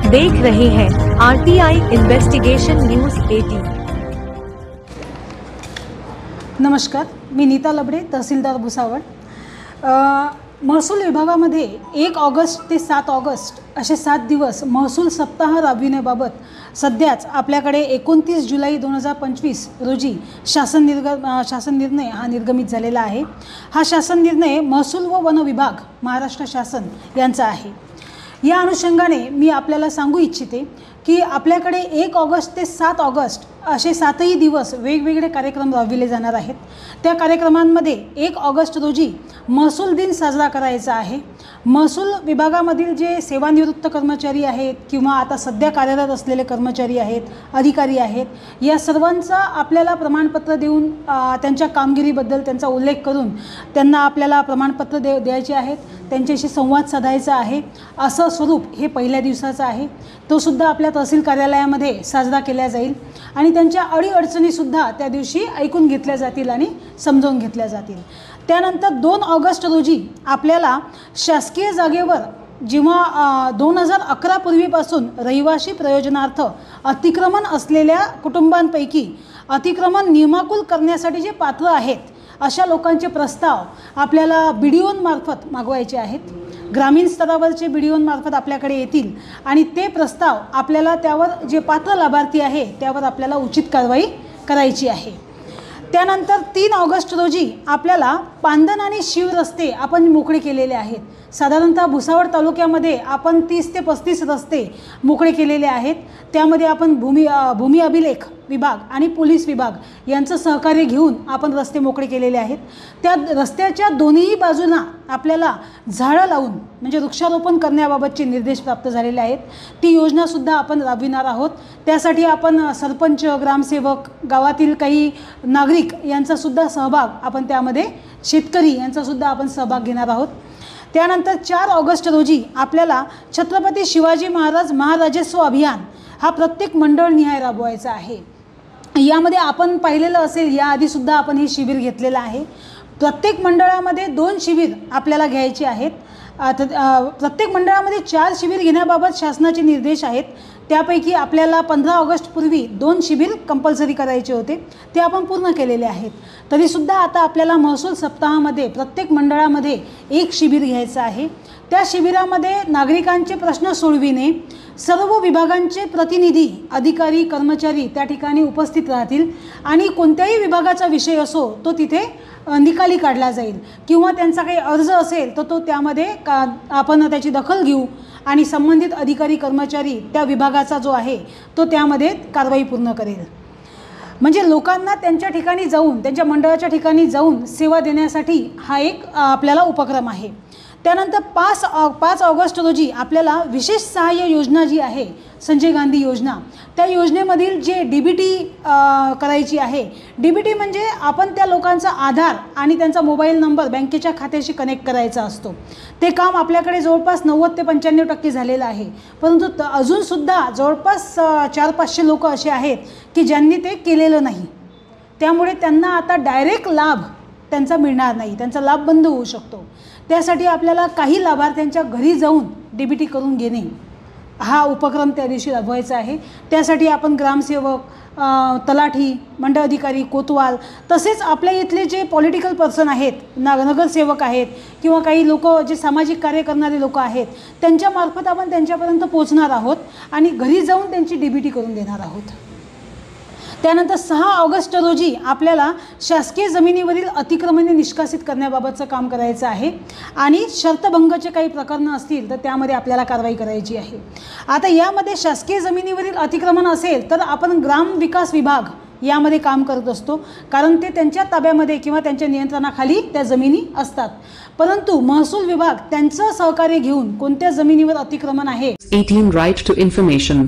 देख रहे हैं आरटीआई इन्वेस्टिगेशन न्यूज 18। नमस्कार, मी नीता लबडे, तहसीलदार भुसावळ। महसूल विभागामध्ये 1 ऑगस्ट ते 7 ऑगस्ट असे 7 दिवस महसूल सप्ताह राबविण्याबाबत सध्याच आपल्याकडे 29 जुलै 2025 रोजी शासन निर्णय हा निर्गमित झालेला आहे। हा शासन निर्णय महसूल व वन विभाग महाराष्ट्र शासन यांचा आहे। या अनुषंगाने मी आपल्याला सांगू इच्छिते की आपल्याकडे 1 ऑगस्ट ते 7 ऑगस्ट असे 7ही दिवस वेगवेगळे कार्यक्रम राबविले जाणार आहेत। त्या कार्यक्रमांमध्ये 1 ऑगस्ट रोजी महसूल दिन साजरा करायचा आहे। महसूल विभागामधील जे सेवानिवृत्त कर्मचारी आहेत किंवा आता सध्या कार्यरत असलेले कर्मचारी आहेत, अधिकारी आहेत, या सर्वांचा आपल्याला प्रमाणपत्र देऊन त्यांच्या कामगिरीबद्दल त्यांचा उल्लेख करून त्यांना आपल्याला प्रमाणपत्र द्यायचे आहेत, त्यांच्याशी संवाद साधायचा आहे। असं स्वरूप हे पहिल्या दिवसाचं आहे। तो सुद्धा आपल्या तहसील कार्यालयामध्ये साजरा केला जाईल आणि त्यांच्या अडीअडचणीसुद्धा त्या दिवशी ऐकून घेतल्या जातील आणि समजावून घेतल्या जातील। त्यानंतर 2 ऑगस्ट रोजी आपल्याला शासकीय जागेवर जेव्हा 2011 पूर्वीपासून रहिवासी प्रयोजनार्थ अतिक्रमण असलेल्या कुटुंबांपैकी अतिक्रमण नियमाकुल करण्यासाठी जे पात्र आहेत अशा लोकांचे प्रस्ताव आपल्याला BDOंमार्फत मागवायचे आहेत। ग्रामीण स्तरावरचे BDOंमार्फत आपल्याकडे येतील आणि ते प्रस्ताव आपल्याला त्यावर जे पात्र लाभार्थी आहे त्यावर आपल्याला उचित कारवाई करायची आहे। त्यानंतर 3 ऑगस्ट रोजी आपल्याला पांदन आणि शिव रस्ते आपण मोकळे केलेले आहेत। साधारणतः भुसावळ तालुक्यामध्ये आपण 30 ते 35 रस्ते मोकळे केलेले आहेत। त्यामध्ये आपण भूमी अभिलेख विभाग आणि पोलीस विभाग यांचं सहकार्य घेऊन आपण रस्ते मोकळे केलेले आहेत। त्या रस्त्याच्या दोन्ही बाजूंना आपल्याला झाडं लावून म्हणजे वृक्षारोपण करण्याबाबतचे निर्देश प्राप्त झालेले आहेत। ती योजनासुद्धा आपण राबविणार आहोत। त्यासाठी आपण सरपंच, ग्रामसेवक, गावातील काही नागरिक यांचासुद्धा सहभाग आपण त्यामध्ये शेतकरी यांचासुद्धा आपण सहभाग घेणार आहोत। त्यानंतर 4 ऑगस्ट रोजी आपल्याला छत्रपती शिवाजी महाराज महाराजस्व अभियान हा प्रत्येक मंडळनिहाय राबवायचा आहे। यामध्ये आपण पाहिलेलं असेल, याआधीसुद्धा आपण हे शिबिर घेतलेलं आहे। प्रत्येक मंडळामध्ये 2 शिबिर आपल्याला घ्यायचे आहेत। प्रत्येक मंडळामध्ये 4 शिबिर घेण्याबाबत शासनाचे निर्देश आहेत। त्यापैकी आपल्याला 15 ऑगस्ट पूर्वी 2 शिबिर कंपल्सरी करायचे होते, ते आपण पूर्ण केलेले आहेत। तरीसुद्धा आता आपल्याला महसूल सप्ताहामध्ये प्रत्येक मंडळामध्ये 1 शिबिर घ्यायचं आहे। त्या शिबिरामध्ये नागरिकांचे प्रश्न सोडविणे, सर्व विभागांचे प्रतिनिधी, अधिकारी, कर्मचारी त्या ठिकाणी उपस्थित राहतील आणि कोणत्याही विभागाचा विषय असो तो तिथे निकाली काढला जाईल किंवा त्यांचा काही अर्ज असेल तर तो त्यामध्ये आपण त्याची दखल घेऊ आणि संबंधित अधिकारी, कर्मचारी त्या विभागाचा जो आहे तो त्यामध्ये कारवाई पूर्ण करेल। म्हणजे लोकांना त्यांच्या ठिकाणी जाऊन, त्यांच्या मंडळाच्या ठिकाणी जाऊन सेवा देण्यासाठी हा एक आपल्याला उपक्रम आहे। त्यानंतर 5 ऑगस्ट रोजी आपल्याला विशेष सहाय्य योजना जी आहे संजय गांधी योजना, त्या योजनेमधील जे DBT करायची आहे। DBT म्हणजे आपण त्या लोकांचा आधार आणि त्यांचा मोबाईल नंबर बँकेच्या खात्याशी कनेक्ट करायचा असतो। ते काम आपल्याकडे जवळपास 90 ते 95% झालेलं आहे, परंतु अजूनसुद्धा जवळपास 400-500 लोक असे आहेत की ज्यांनी ते केलेलं नाही। त्यामुळे त्यांना आता डायरेक्ट लाभ त्यांचा मिळणार नाही, त्यांचा लाभ बंद होऊ शकतो। त्यासाठी आपल्याला काही लाभार्थ्यांच्या घरी जाऊन DBT करून घेणे हा उपक्रम त्या दिवशी राबवायचा आहे। त्यासाठी आपण ग्रामसेवक, तलाठी, मंडळ अधिकारी, कोतवाल तसेच आपल्या इथले जे पॉलिटिकल पर्सन आहेत, नगरसेवक आहेत किंवा काही लोक जे सामाजिक कार्य करणारे लोक आहेत त्यांच्यामार्फत आपण त्यांच्यापर्यंत पोहोचणार आहोत आणि घरी जाऊन त्यांची DBT करून देणार आहोत। त्यानंतर 6 ऑगस्ट रोजी आपल्याला शासकीय जमिनीवरील अतिक्रमणे निष्कासित करण्याबाबतचं काम करायचं आहे आणि शर्तभंगाचे काही प्रकरणं असतील तर त्यामध्ये आपल्याला कारवाई करायची आहे। आता यामध्ये शासकीय जमिनीवरील अतिक्रमण असेल तर आपण ग्राम विकास विभाग यामध्ये काम करत असतो, कारण ते त्यांच्या ताब्यामध्ये किंवा त्यांच्या नियंत्रणाखाली त्या जमिनी असतात। परंतु महसूल विभाग त्यांचं सहकार्य घेऊन कोणत्या जमिनीवर अतिक्रमण आहे 18 Right to information